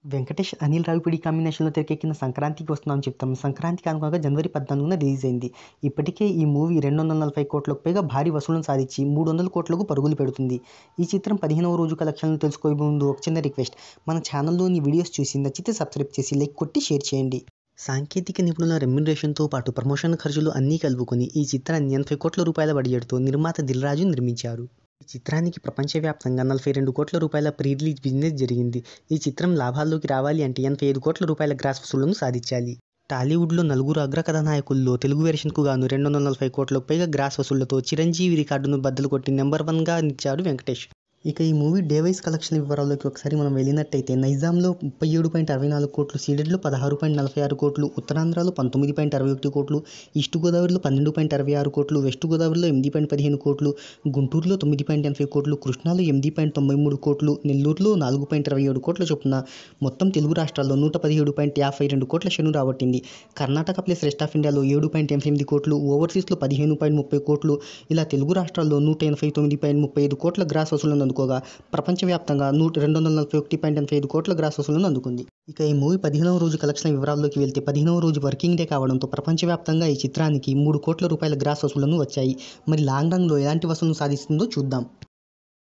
వెంకటేష్, అనిల్ రావిపూడి కాంబినేషన్‌లో తెరకెక్కిన 'సంక్రాంతికి వస్తున్నాం చెప్తాం' సంక్రాంతికి అనుకోగా జనవరి 14న రిలీజ్ అయింది. ఇప్పటికే ఈ మూవీ 240 కోట్లకు పైగా భారీ వసూళ్లను సాధించి 300 కోట్లకు పరుగులు పెడుతుంది. ఈ చిత్రం 15వ రోజు కలెక్షన్‌లను తెలుసుకోబోయే ముందు ఒక చిన్న రిక్వెస్ట్. మన ఛానల్‌లోని వీడియోస్ చూసి నచ్చితే సబ్స్క్రైబ్ చేసి లైక్ కొట్టి షేర్ చేయండి. సాంకేతిక నిపుణుల రెమ్యునరేషన్‌తో పాటు ప్రమోషన్ ఖర్చులు అన్నీ కలుపుకొని ఈ చిత్రాన్ని 80 కోట్ల రూపాయల బడ్జెట్‌తో నిర్మాత దిల్ రాజు నిర్మించారు. ఈ చిత్రానికి ప్రపంచవ్యాప్తంగా 42 కోట్ల రూపాయల ప్రీ రిలీజ్ బిజినెస్ జరిగింది. ఈ చిత్రం లాభాల్లోకి రావాలి అంటే 85 కోట్ల రూపాయల గ్రాస్ వసూళ్లను సాధించాలి. టాలీవుడ్లో నలుగురు అగ్ర కథానాయకుల్లో తెలుగు వెర్షన్‌కు గాను 240 కోట్లకు పైగా గ్రాస్ వసూళ్లతో చిరంజీవి రికార్డును బద్దలు కొట్టి నెంబర్ 1గా నిలిచాడు వెంకటేష్. ఇక ఈ మూవీ డే వైస్ కలెక్షన్ వివరాల్లోకి ఒకసారి మనం వెళ్ళినట్టయితే నైజాంలో 37.64 కోట్లు, సీడెడ్లో 16.46 కోట్లు, ఉత్తరాంధ్రలో 19.61 కోట్లు, ఈస్ట్ గోదావరిలో 12.66 కోట్లు, వెస్ట్ గోదావరిలో 8.15 కోట్లు, గుంటూరులో 9.80 కోట్లు, కృష్ణాలో 8.93 కోట్లు, నెల్లూరులో 4.27 కోట్ల చొప్పున మొత్తం తెలుగు రాష్ట్రాల్లో 117.52 కోట్ల షేర్ను రాబట్టింది. కర్ణాటక ప్లస్ రెస్ట్ ఆఫ్ ఇండియాలో 7.88 కోట్లు, ఓవర్సీస్లో 15.30 కోట్లు, ఇలా తెలుగు రాష్ట్రాల్లో 189.35 కోట్ల గ్రాస్ వసూళ్లను అందుకోగా ప్రపంచవ్యాప్తంగా 241.85 కోట్ల గ్రాస్ వసూళ్లను అందుకుంది. ఇక ఈ మూవీ 15వ రోజు కలెక్షన్ల వివరాల్లోకి వెళ్తే 15వ రోజు వర్కింగ్ డే కావడంతో ప్రపంచవ్యాప్తంగా ఈ చిత్రానికి 3 కోట్ల రూపాయల గ్రాస్ వసూళ్లను వచ్చాయి. మరి లాంగ్ రన్‌లో ఎలాంటి వసూళ్లను సాధిస్తుందో చూద్దాం.